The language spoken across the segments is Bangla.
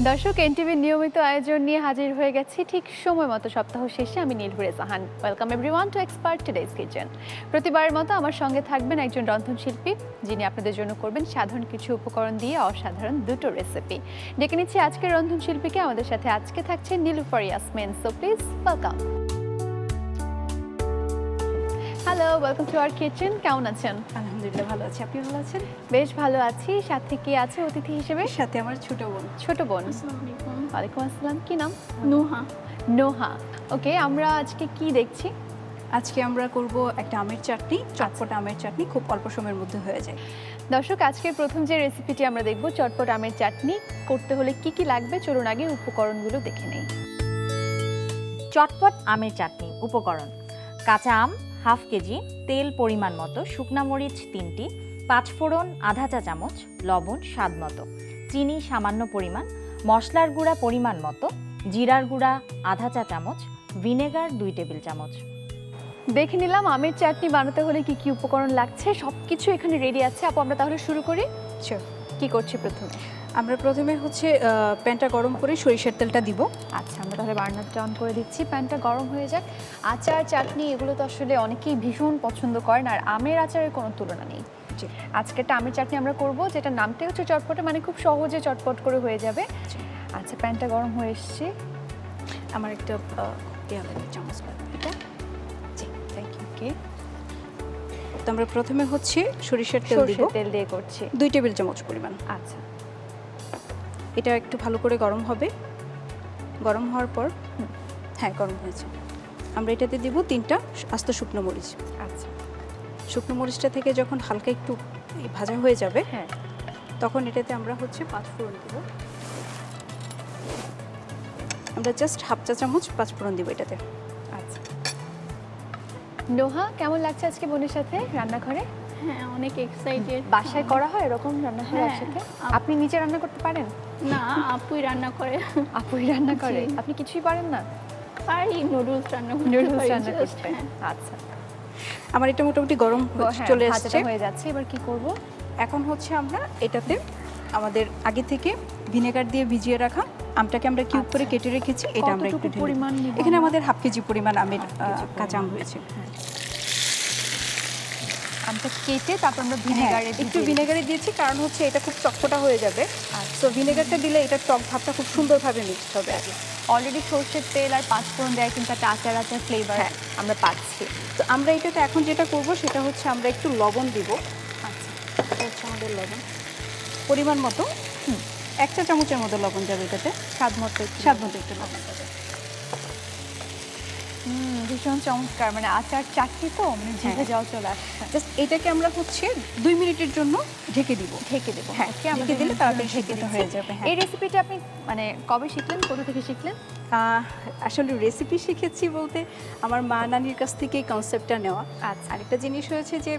দর্শক এনটিভির নিয়মিত আয়োজন নিয়ে হাজির হয়ে গেছি ঠিক সময় মতো সপ্তাহ শেষে আমি নীলভুরে Jahan. Welcome everyone to expert today's kitchen. প্রতিবারের মতো আমার সঙ্গে থাকবেন একজন রন্ধনশিল্পী, যিনি আপনাদের জন্য করবেন সাধারণ কিছু উপকরণ দিয়ে অসাধারণ দুটো রেসিপি। ডেকে নিচ্ছি আজকের রন্ধনশিল্পীকে। আমাদের সাথে আজকে থাকছে Nilufar Yasmin. So please welcome. Hello, welcome to our kitchen. কেমন আছেন? আলহামদুলিল্লাহ ভালো আছি। আপনি ভালো আছেন? বেশ ভালো আছি। সাথে কি আছে অতিথি হিসেবে? সাথে আমার ছোট বোন। ছোট বোন। আসসালামু আলাইকুম। ওয়ালাইকুম আসসালাম। কি নাম? নুহা। নোহা। ওকে, আমরা আজকে কি দেখছি? আজকে আমরা করব একটা আমের চাটনি, চটপটা আমের চাটনি, খুব অল্প সময়ের মধ্যে হয়ে যায়। দর্শক, আজকে প্রথম যে রেসিপিটি আমরা দেখব চটপট আমের চাটনি। করতে হলে কি কি লাগবে চলুন আগে উপকরণগুলো দেখে নেই। চটপট আমের চাটনি উপকরণ: কাঁচা আম হাফ কেজি, তেল পরিমাণ মতো, শুকনা মরিচ 3টি, পাঁচফোড়ন আধা চা চামচ, লবণ স্বাদ মতো, চিনি সামান্য পরিমাণ, মশলার গুঁড়া পরিমাণ মতো, জিরার গুঁড়া আধা চা চামচ, ভিনেগার 2 টেবিল চামচ। দেখে নিলাম আমের চাটনি বানাতে হলে কি কি উপকরণ লাগছে। সবকিছু এখানে রেডি আছে। আপু, আমরা তাহলে শুরু করি। কি করছি প্রথমে? আমরা প্রথমে প্যানটা গরম করে সরিষার তেলটা দিব। আচ্ছা, আমরা তাহলে বার্নারটা অন করে দিচ্ছি। প্যানটা গরম হয়ে যাক। আচার চাটনি এগুলো তো আসলে অনেকেই ভীষণ পছন্দ করেন, আর আমের আচারের কোনো তুলনা নেই। আজকে একটা আমের চাটনি আমরা করব, যেটা নামটাই হচ্ছে চটপটে, মানে খুব সহজে চটপট করে হয়ে যাবে। আচ্ছা, প্যানটা গরম হয়ে এসছে। আমার একটা চামচ লাগবে। এটা জি, থ্যাংক ইউ। ওকে, তো আমরা প্রথমে সরিষার তেল দিব। তেল দিয়ে করছি 2 টেবিল চামচ পরিমাণ। আচ্ছা, এটা একটু ভালো করে গরম হবে। গরম হওয়ার পর গরম হয়েছে। আমরা এটাতে দিব 3টা আস্ত শুকনো মরিচ। আচ্ছা, শুকনো মরিচটা থেকে যখন হালকা একটু ভাজা হয়ে যাবে, হ্যাঁ, তখন এটাতে আমরা পাঁচফোড়ন দিব। আমরা জাস্ট হাফ চা চামচ পাঁচফোড়ন দিব এটাতে। আচ্ছা। নোহা, কেমন লাগছে আজকে বোনের সাথে রান্নাঘরে? হ্যাঁ, অনেক এক্সাইটেড। বাসায় করা হয় এরকম রান্নাঘরে হ্যাঁ। একসাথে? আপনি নিজে রান্না করতে পারেন? না, আপুই রান্না করে। আপুই রান্না করে? জি। আপনি কিছুই পারেন না? পারি নুডলস রান্না করতে। নুডলস পারি রান্না just, করতে? হ্যাঁ। আচ্ছা, আমার এটা মোটামুটি গরম হ্যাঁ, চলে ভাজাটা এসেছে। হয়ে যাচ্ছে। এবার কি করব? এখন আমরা এটাতে আমাদের আগে থেকে ভিনেগার দিয়ে ভিজিয়ে রাখা আমটাকে আমরা কিউব করে কেটে রেখেছি। এটা আমরা একটু কতটুকু ঢেলে দিই। পরিমাণ নিব? এখানে আমাদের হাফ কেজি পরিমাণ আমের কেজি কাঁচা আম পরিমাণ। রয়েছে। আমটা কেটে তারপর আমরা ভিনেগারে একটু ভিনেগারে দিয়েছি, কারণ এটা খুব চটপটা হয়ে যাবে। তো ভিনেগারটা দিলে এটা টক ভাবটা খুব সুন্দরভাবে মিক্সড হবে। অলরেডি সরষের তেল আর পাঁচফোড়ন দেওয়া কিন্তু একটা আচার ফ্লেভার আমরা পাচ্ছি। তো আমরা এটাতে এখন যেটা করব সেটা আমরা একটু লবণ দিব। আচ্ছা, এটা আমাদের লবণ পরিমাণ মতো 1 চা চামচের মতো লবণ যাবে এটাতে। স্বাদ মতো একটু লবণ যাবে। ভীষণ চমৎকার, মানে আচার চাটনি তো মানে জিভে জল চলে আসছে। জাস্ট এটাকে আমরা 2 মিনিটের জন্য ঢেকে দিব। ঢেকে দেবো। হ্যাঁ, ওকে, আমরা ঢেকে দিলে 2 তাড়াতাড়ি মিনিট ঢেকে সেদ্ধ হয়ে যাবে। এই রেসিপিটা আপনি মানে কবে শিখলেন, কোথা থেকে শিখলেন? আসলে রেসিপি শিখেছি বলতে আমার মা নানির কাছ থেকে এই কনসেপ্টটা নেওয়া। আচ্ছা, আরেকটা জিনিস হয়েছে যে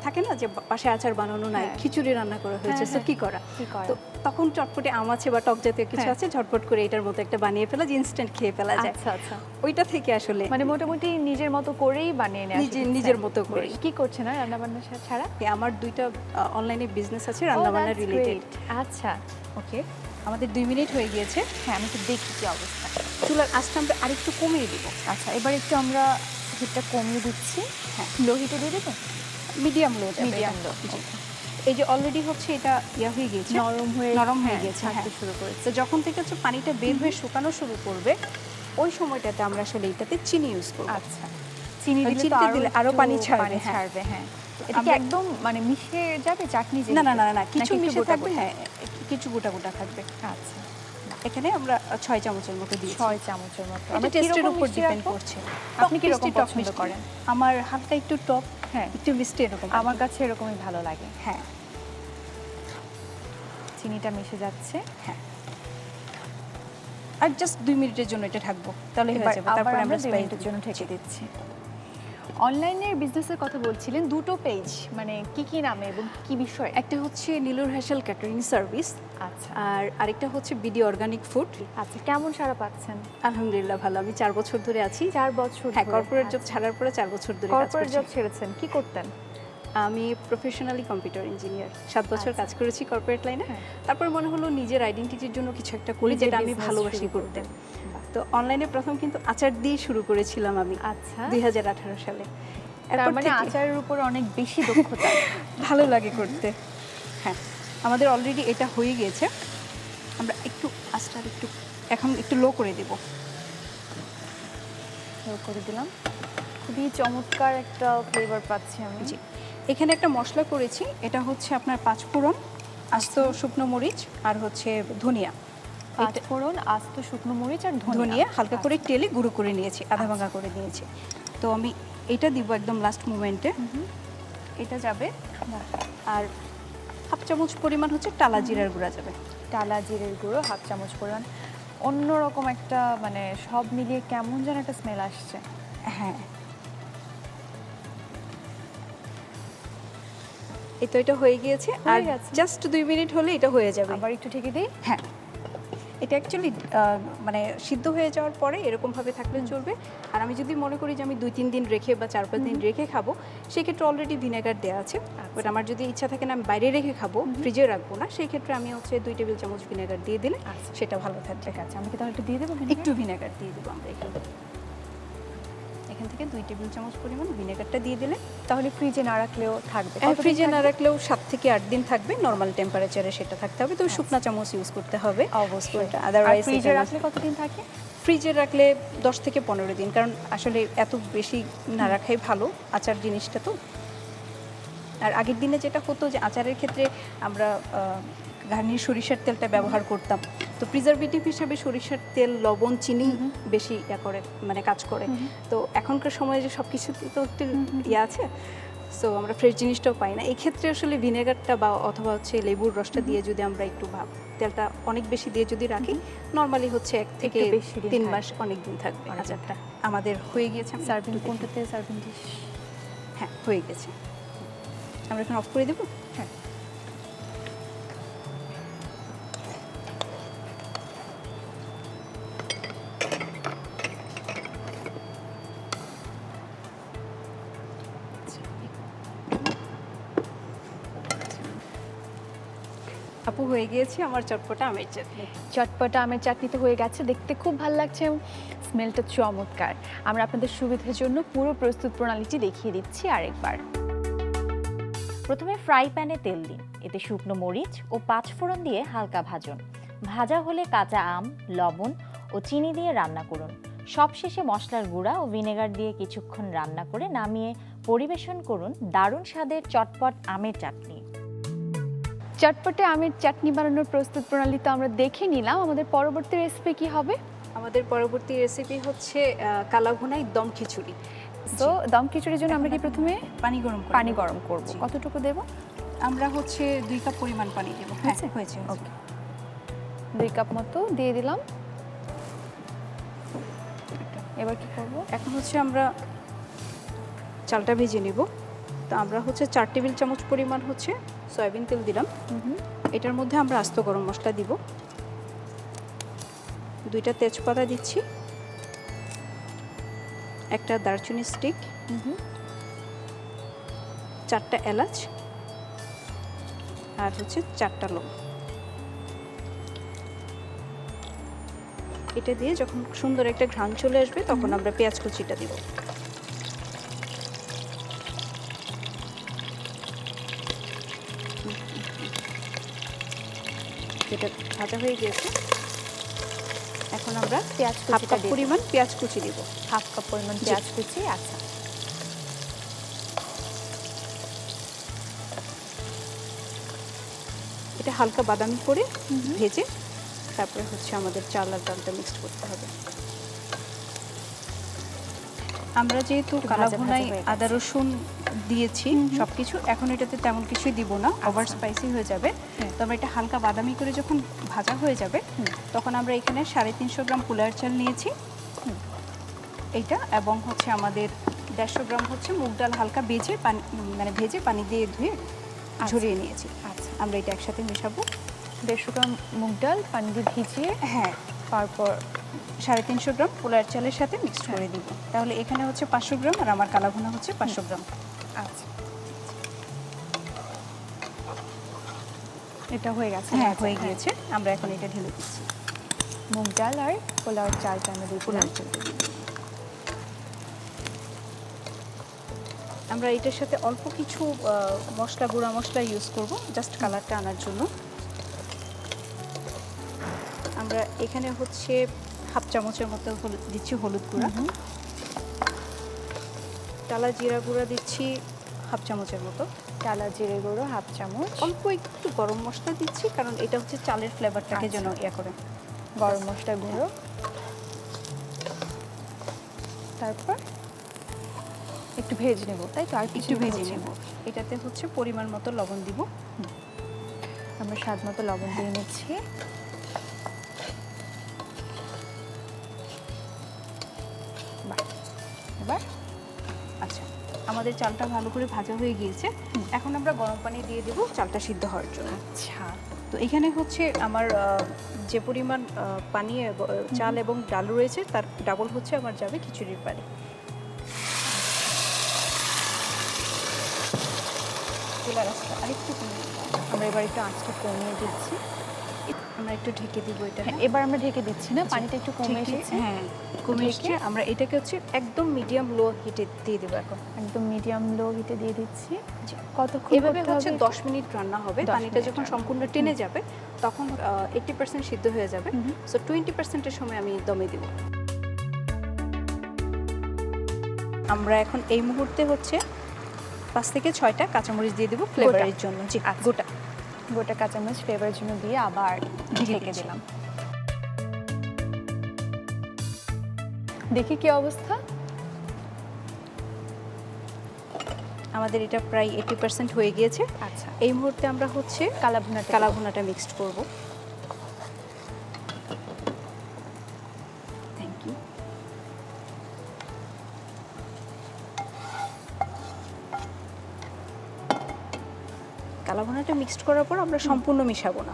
থাকে না যে বাসায় আচার বানানো নাই, খিচুড়ি রান্না করা হয়েছে, হ্যাঁ, সো কি করা। তো তখন চটপটে আম আছে বা টক জাতীয় কিছু আছে, ঝটপট করে এটার মতো একটা বানিয়ে ফেলা, যে ইনস্ট্যান্ট খেয়ে ফেলা যায়। আচ্ছা আচ্ছা, ওইটা থেকে আসলে মানে মোটামুটি নিজের মতো করেই বানিয়ে নেওয়া নিজের মতো করে। কি করছেন না রান্না বান্না ছাড়া? আমার 2টা অনলাইনে বিজনেস আছে রান্না বান্না রিলেটেড। আচ্ছা, ওকে, আমাদের 2 মিনিট হয়ে গিয়েছে। হ্যাঁ, আমি তো দেখি কি অবস্থা। চুলার আঁচটা আমরা আরেকটু কমিয়ে দিব। আচ্ছা, এবার একটু আমরা হিটটা কমিয়ে দিচ্ছি। হ্যাঁ, লো হিটে দিয়ে দেবো? মিডিয়াম লো যাবে। মিডিয়াম লো। এই যে অলরেডি এটা হয়ে গিয়েছে, নরম হয়ে গিয়েছে, ছাড়তে শুরু করেছে। তো যখন থেকে পানিটা বের হয়ে শুকানো শুরু করবে, ওই সময়টাতে আমরা আসলে এটাতে চিনি ইউজ করব। আচ্ছা, চিনি দিলে আরো পানি ছাড়বে। হ্যাঁ, এটা কি একদম মানে মিশে যাবে চাটনি? না, কিছু মিশে থাকবে। হ্যাঁ, কিছু গোটা গোটা থাকবে। আচ্ছা, এখানে আমরা 6 চামচের মতো দিয়েছি। 6 চামচের মতো। আমরা টেস্টের উপর ডিপেন্ড করছে। আপনি কি রকম পছন্দ করেন? আমার হালকা একটু টক, হ্যাঁ, একটু মিষ্টি এরকম। আমার কাছে এরকমই ভালো লাগে। হ্যাঁ, চিনিটা মিশে যাচ্ছে। হ্যাঁ, আর জাস্ট 2 মিনিটের জন্য এটা ঢাকবো, তাহলে হয়ে যাবে। তারপর আমরা 2 মিনিটের জন্য ঢেকে দিচ্ছি। অনলাইনের বিজনেসের কথা বলছিলেন, দুটো পেজ, মানে কি নামে এবং কি বিষয়? একটা নীলুর হ্যাসেল ক্যাটারিং সার্ভিস, আচ্ছা, আর আরেকটা বিডি অর্গানিক ফুড। আচ্ছা, কেমন সাড়া পাচ্ছেন? আলহামদুলিল্লাহ ভালো। আমি 4 বছর ধরে আছি। 4 বছর? হ্যাঁ, কর্পোরেট জব ছাড়ার পরে 4 বছর ধরে কাজ কর্পোরেট করছি। জব ছেড়েছেন, কি করতেন? আমি প্রফেশনালি কম্পিউটার ইঞ্জিনিয়ার 7 বছর আচ্ছা। কাজ করেছি কর্পোরেট লাইনে। হ্যাঁ। তারপর মনে হলো নিজের আইডেন্টিটির জন্য কিছু একটা করি নিজের যেটা আমি business ভালোবাসি শুরু করতে। করবেন। তো অনলাইনে প্রথম কিন্তু আচার দিয়ে শুরু করেছিলাম আমি আচ্ছা 2018 সালে। তার এরপর মানে থেকে আচারের উপর অনেক বেশি দক্ষতা। ভালো লাগে করতে। হ্যাঁ, আমাদের অলরেডি এটা হয়ে গিয়েছে। আমরা একটু আস্তে একটু এখন একটু লো করে দেব। শুরু করে দিলাম। খুবই চমৎকার একটা ফ্লেভার পাচ্ছি আমি। জি, এখানে একটা মশলা করেছি, এটা হচ্ছে আপনার 5 ফোড়ন, আস্ত শুকনো মরিচ আর হচ্ছে ধনিয়া। 5 ফোড়ন, আস্ত শুকনো মরিচ আর ধনিয়া হালকা করে আচ্ছা। তেলে গুঁড়ো করে নিয়েছি, আধা ভাঙা করে নিয়েছি। তো আমি এটা দিব একদম লাস্ট মোমেন্টে। এটা যাবে, আর হাফ চামচ পরিমাণ হচ্ছে টালা জিরার গুঁড়া যাবে। টালা জিরের গুঁড়ো 1/2 চামচ পরিমাণ। অন্যরকম একটা মানে সব মিলিয়ে কেমন যেন একটা স্মেল আসছে। হ্যাঁ, এই তো এটা হয়ে গিয়েছে, হয়ে আর গেছে। জাস্ট 2 মিনিট হলে এটা হয়ে যাবে। আবার একটু ঢেকে দিই। হ্যাঁ, এটা অ্যাকচুয়ালি মানে সিদ্ধ হয়ে যাওয়ার পরে এরকমভাবে থাকলে চলবে। আর আমি যদি মনে করি যে আমি 2-3 দিন রেখে বা 4-5 দিন রেখে খাবো, সেক্ষেত্রে অলরেডি ভিনেগার দেওয়া আছে। বাট আমার যদি ইচ্ছা থাকে না আমি বাইরে রেখে খাবো, ফ্রিজে রাখবো না, সেই ক্ষেত্রে আমি হচ্ছে 2 টেবিল চামচ ভিনেগার দিয়ে দিলে আচ্ছা। সেটা ভালো থাকবে। ঠিক আছে, আমি কি তাহলে একটু দিয়ে দেবো? একটু ভিনেগার দিয়ে দেবো আমরা এখানে। এখান থেকে 2 টেবিল চামচ পরিমাণ ভিনেগারটা দিয়ে দিলে তাহলে ফ্রিজে না রাখলেও থাকবে। কতদিন ফ্রিজে না থাকবে? রাখলেও 7 থেকে 8 দিন থাকবে, নর্মাল টেম্পারেচারে সেটা থাকতে হবে। তো শুকনা চামচ ইউজ করতে হবে অবশ্যই। আর আদারওয়াইজ ফ্রিজে রাখলে কতদিন থাকে? ফ্রিজে রাখলে 10 থেকে 15 দিন, কারণ আসলে এত বেশি না রাখাই ভালো, আচার জিনিসটা তো। আর আগের দিনে যেটা হতো যে আচারের ক্ষেত্রে আমরা ঘানির সরিষার তেলটা ব্যবহার করতাম, তো প্রিজারভেটিভ হিসাবে সরিষার তেল, লবণ, চিনি বেশি করে মানে কাজ করে। তো এখনকার সময়ে যে সব কিছুতে তো একটু ইয়ে আছে, সো আমরা ফ্রেশ জিনিসটাও পাই না। এই ক্ষেত্রে আসলে ভিনেগারটা বা অথবা হচ্ছে লেবুর রসটা দিয়ে যদি আমরা একটু তেলটা অনেক বেশি দিয়ে যদি রাখি, নর্মালি হচ্ছে 1 থেকে একটু বেশি দিন 3 থাকবে। মাস অনেক দিন থাকবে অনেক দিন আচারটা। আমাদের হয়ে গিয়েছে। আমি সার্ভিং একটু দেখি। কোনটাতে সার্ভিং ডিশ? হ্যাঁ, হয়ে গেছে। আমরা এখন অফ করে দেবো। হ্যাঁ। আপু, হয়ে গিয়েছে আমার চটপটা আমের চাটনি। চটপটা আমের চাটনি তো হয়ে গেছে, দেখতে খুব ভালো লাগছে এবং স্মেলটা চমৎকার। আমরা আপনাদের সুবিধার জন্য পুরো প্রস্তুত প্রণালীটি দেখিয়ে দিচ্ছি আরেকবার। প্রথমে ফ্রাই প্যানে তেল দিন, এতে শুকনো মরিচ ও 5 ফোড়ন দিয়ে হালকা ভাজুন। ভাজা হলে কাঁচা আম, লবণ ও চিনি দিয়ে রান্না করুন। সবশেষে মশলার গুঁড়া ও ভিনেগার দিয়ে কিছুক্ষণ রান্না করে নামিয়ে পরিবেশন করুন দারুণ স্বাদের চটপট আমের চাটনি। চটপটে আমের চাটনি বানানোর প্রস্তুত প্রণালী তো আমরা দেখে নিলাম। আমাদের পরবর্তী রেসিপি কি হবে? আমাদের পরবর্তী রেসিপি হচ্ছে কালাভুনাই দম খিচুড়ি। তো দম খিচুড়ির জন্য আমরা কি প্রথমে পানি গরম করে পানি নেব। গরম করব? জি। কতটুকু দেব? আমরা হচ্ছে 2 কাপ পরিমাণ পানি দেব। হয়েছে? হয়েছে। ওকে, 2 কাপ মতো দিয়ে দিলাম। এবার কি করব? এখন হচ্ছে আমরা চালটা ভেজে নেব। তো আমরা হচ্ছে 4 টেবিল চামচ পরিমাণ হচ্ছে সয়াবিন তেল দিলাম। এটার মধ্যে আমরা আস্ত গরম মশলা দিব, 2টা তেজপাতা দিচ্ছি, একটা দারচিনি স্টিক, 4টা এলাচ, আর হচ্ছে 4টা লং। এটা দিয়ে যখন সুন্দর একটা ঘ্রাণ চলে আসবে তখন আমরা পেঁয়াজ কুচিটা দিব। যেটা ভাজা হয়ে গিয়েছে, এখন আমরা পেঁয়াজ হাফ কুচিটা কাপ দিয়ে পরিমাণ পেঁয়াজ কুচি দিব। 1/2 কাপ পরিমাণ পেঁয়াজ কুচি। আচ্ছা, এটা হালকা বাদামি করে ভেজে তারপরে হচ্ছে আমাদের চাল আর ডালটা মিক্স করতে হবে। আমরা যেহেতু একটু ভাজা ভাজা কালাভুনাই হয়ে গেছে। আদা রসুন দিয়েছি সবকিছু, এখন এটাতে তেমন কিছুই দিব না, ওভার স্পাইসি হয়ে যাবে। তো আমরা এটা হালকা বাদামি করে যখন ভাজা হয়ে যাবে তখন আমরা এখানে 350 গ্রাম পোলার চাল নিয়েছি এইটা, এবং হচ্ছে আমাদের 150 গ্রাম হচ্ছে মুগ ডাল হালকা ভেজে পানি দিয়ে ধুয়ে ঝরিয়ে নিয়েছি। আচ্ছা, আমরা এটা একসাথে মেশাবো। 150 গ্রাম মুগ ডাল পানি দিয়ে ভিজিয়ে হ্যাঁ, তারপর 350 গ্রাম পোলার চালের সাথে মিক্সড করে দিব। তাহলে এখানে হচ্ছে 500 গ্রাম আর আমার কালাভুনা হচ্ছে 500 গ্রাম। আচ্ছা, এটা হয়ে গেছে। হ্যাঁ, হয়ে গিয়েছে। আমরা এখন এটা ঢেলে দিচ্ছি। মুগ ডাল আর পোলাওর চালটা আমরা দিয়ে পোলাও দিলাম। চালটা দিয়ে দিলাম। আমরা এটার সাথে অল্প কিছু মশলা, গুঁড়া মশলা ইউজ করব জাস্ট কালারটা আনার জন্য। আমরা এখানে হচ্ছে হাফ চামচের মতো দিচ্ছি হলুদ গুঁড়া, টালা জিরা গুঁড়া দিচ্ছি হাফ চামচের মতো, টালা জিরে গুঁড়ো হাফ চামচ, অল্প একটু গরম মশলা দিচ্ছি কারণ এটা হচ্ছে চালের ফ্লেভারটাকে যেন ইয়া করে। গরম মশলা গুঁড়ো, তারপর একটু ভেজে নেব, তাই তো? আর কিছু একটু ভেজে নেব। এটাতে হচ্ছে পরিমাণ মতো লবণ দিব। আমরা স্বাদ মতো লবণ দিয়ে নিচ্ছি। বাহ, এবার আচ্ছা, আমাদের চালটা ভালো করে ভাজা হয়ে গিয়েছে। এখন আমরা গরম পানি দিয়ে দেব চালটা সিদ্ধ হওয়ার জন্য। আচ্ছা, তো এখানে হচ্ছে আমার যে পরিমাণ পানি চাল এবং ডাল রয়েছে তার ডাবল হচ্ছে আমার যাবে খিচুড়ির পানি। চুলার আঁচটা আরেকটু কমিয়ে দিলাম। আমরা এবার একটু আঁচটা কমিয়ে দিচ্ছি। আমরা একটু ঢেকে দিব এটা। হ্যাঁ, এবার আমরা ঢেকে দিচ্ছি না, পানিটা একটু কমে ঢেকে- এসেছে। হ্যাঁ, কমে এসেছে। আমরা এটাকে হচ্ছে একদম মিডিয়াম লো হিটে দিয়ে দেবো এখন। একদম মিডিয়াম লো হিটে দিয়ে দিচ্ছি। জি। কতক্ষণ এভাবে করতে হচ্ছে হবে? 10 মিনিট রান্না হবে। 10 পানিটা মিনিট যখন রান্না। সম্পূর্ণ টেনে যাবে তখন 80% সিদ্ধ হয়ে যাবে। সো 20%-এর সময় আমি দমে দিব। আমরা এখন এই মুহূর্তে হচ্ছে 5 থেকে 6টা কাঁচামরিচ দিয়ে দেবো ফ্লেভারের জন্য। জি, আচ্ছা। গোটা। গোটা কাঁচামরিচ ফ্লেভারের জন্য দিয়ে আবার ঢেকে দিচ্ছি। দিলাম। দেখি কি অবস্থা। আমাদের এটা প্রায় 80% হয়ে গিয়েছে। আচ্ছা, এই মুহূর্তে আমরা হচ্ছে কালাভুনাটা কালাভুনাটা মিক্সড করব। Thank you. কালাভুনাটা মিক্সড করার পর আমরা সম্পূর্ণ মিশাবো না,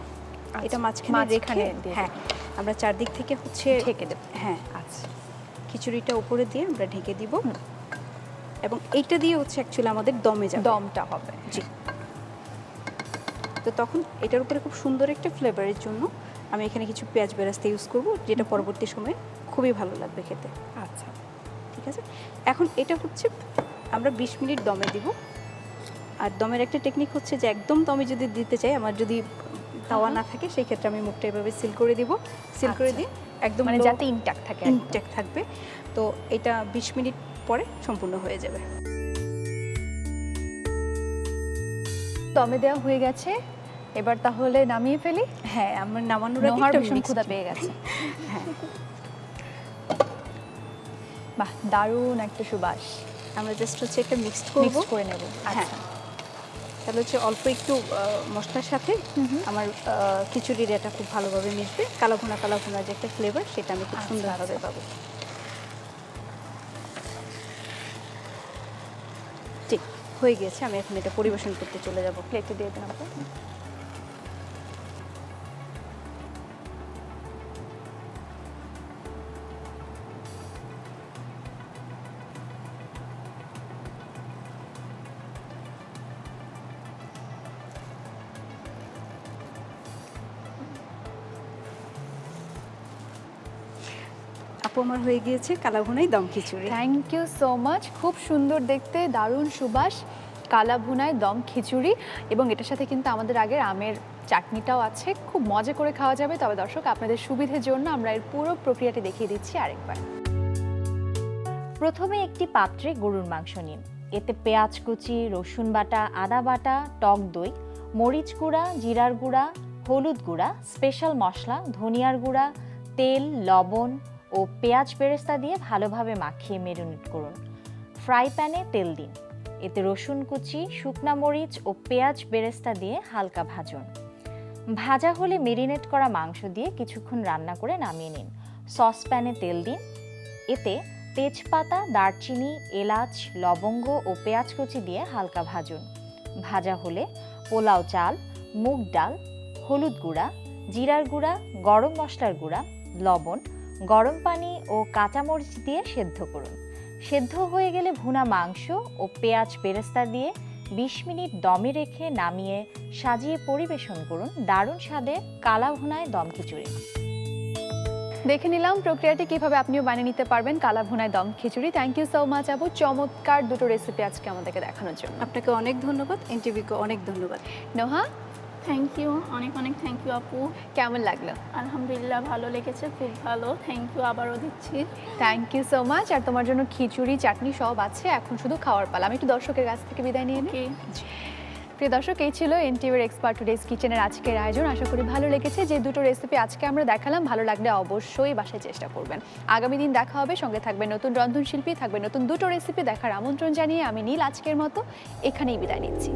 এটা মাঝখানে রেখে, দিয়ে হ্যাঁ, আমরা চারদিক থেকে হচ্ছে ঢেকে দেব। হ্যাঁ, আচ্ছা, খিচুড়িটা উপরে দিয়ে আমরা ঢেকে দিব এবং এইটা দিয়ে হচ্ছে অ্যাকচুয়ালি আমাদের দমে যাবে। দমটা হবে। জি। তো তখন এটার উপরে খুব সুন্দর একটা ফ্লেভারের জন্য আমি এখানে কিছু পেঁয়াজ বেরেস্তা ইউজ করব, যেটা পরবর্তী সময়ে খুবই ভালো লাগবে খেতে। আচ্ছা, ঠিক আছে, এখন এটা হচ্ছে আমরা 20 মিনিট দমে দিব। আর দমের একটা টেকনিক হচ্ছে যে একদম দমে যদি দিতে চাই, আমার যদি তাওয়া না থাকে সেই ক্ষেত্রে আমি মুখটা এভাবে সিল করে দিব। সিল করে আচ্ছা। দিয়ে একদম মানে যাতে ইনট্যাক্ট থাকে একদম। ইনটেক থাকবে। তো এটা 20 মিনিট পরে সম্পূর্ণ হয়ে যাবে। দমে দেওয়া হয়ে গেছে, এবার তাহলে নামিয়ে ফেলি। হ্যাঁ, আমার নামানোর আগে নোহার একটা ভীষণ mixed- ক্ষুধা পেয়ে গেছে। হ্যাঁ, বাহ, দারুণ একটা সুবাস। আমরা জাস্ট হচ্ছে একটা মিক্সড করব। মিক্স করে নেব। হ্যাঁ, আচ্ছা, তাহলে হচ্ছে অল্প একটু মশলার সাথে আমার খিচুড়ির এটা খুব ভালোভাবে মিশবে। কালাভুনা কালাভুনা যে একটা ফ্লেভার, সেটা আমি খুব আচ্ছা, সুন্দরভাবে পাবো। ঠিক হয়ে গেছে, আমি এখন এটা পরিবেশন করতে চলে যাব। প্লেটে দিয়ে দিলাম তো। আপু, আমার হয়ে গিয়েছে কালাভুনাই দম খিচুড়ি। Thank you so much. খুব সুন্দর দেখতে, দারুণ সুবাস, কালা ভুনায় দম খিচুড়ি, এবং এটার সাথে কিন্তু আমাদের আগের আমের চাটনিটাও আছে। খুব মজা করে খাওয়া যাবে। তবে দর্শক, আপনাদের সুবিধের জন্য আমরা এর পুরো প্রক্রিয়াটি দেখিয়ে দিচ্ছি আরেকবার। প্রথমে একটি পাত্রে গরুর মাংস নিন। এতে পেঁয়াজ কুচি, রসুন বাটা, আদা বাটা, টক দই, মরিচ গুঁড়া, জিরার গুঁড়া, হলুদ গুঁড়া, স্পেশাল মশলা, ধনিয়ার গুঁড়া, তেল, লবণ ও পেঁয়াজ বেরেস্তা দিয়ে ভালোভাবে মাখিয়ে মেরিনেট করুন। ফ্রাই প্যানে তেল দিন। এতে রসুন কুচি, শুকনা মরিচ ও পেঁয়াজ বেরেস্তা দিয়ে হালকা ভাজুন। ভাজা হলে মেরিনেট করা মাংস দিয়ে কিছুক্ষণ রান্না করে নামিয়ে নিন। সসপ্যানে তেল দিন। এতে তেজপাতা, দারচিনি, এলাচ, লবঙ্গ ও পেঁয়াজ কুচি দিয়ে হালকা ভাজুন। ভাজা হলে পোলাও চাল, মুগ ডাল, হলুদ গুঁড়া, জিরার গুঁড়া, গরম মশলার গুঁড়া, লবণ, গরম পানি ও কাঁচামরিচ দিয়ে সেদ্ধ করুন। সেদ্ধ হয়ে গেলে ভুনা মাংস ও পেঁয়াজ বেরেস্তা দিয়ে 20 মিনিট দমে রেখে নামিয়ে সাজিয়ে পরিবেশন করুন দারুণ স্বাদে কালা ভুনায় দম খিচুড়ি। দেখে নিলাম প্রক্রিয়াটি কিভাবে আপনিও বানিয়ে নিতে পারবেন কালা ভুনায় দম খিচুড়ি। থ্যাংক ইউ সো মাচ আপু, চমৎকার দুটো রেসিপি আজকে আমাদেরকে দেখানোর জন্য। আপনাকে অনেক ধন্যবাদ, এনটিভিকে অনেক ধন্যবাদ। নোহা, থ্যাংক ইউ, অনেক অনেক থ্যাংক ইউ আপু। কেমন লাগলো? আলহামদুলিল্লাহ ভালো লেগেছে, খুব ভালো। থ্যাংক ইউ, আবারও দিচ্ছি। Thank you so much. আর তোমার জন্য খিচুড়ি চাটনি সব আছে, এখন শুধু খাওয়ার পালা। আমি একটু দর্শকের কাছ থেকে বিদায় নিয়ে নিই। ওকে, প্রিয় দর্শক, এই ছিল এনটিভির এক্সপার্ট টুডেজ কিচেনের আজকের আয়োজন। আশা করি ভালো লেগেছে। যে দুটো রেসিপি আজকে আমরা দেখালাম, ভালো লাগলে অবশ্যই বাসায় চেষ্টা করবেন। আগামী দিন দেখা হবে, সঙ্গে থাকবে নতুন রন্ধনশিল্পী, থাকবে নতুন দুটো রেসিপি দেখার আমন্ত্রণ জানিয়ে আমি নীল আজকের মতো এখানেই বিদায় নিচ্ছি।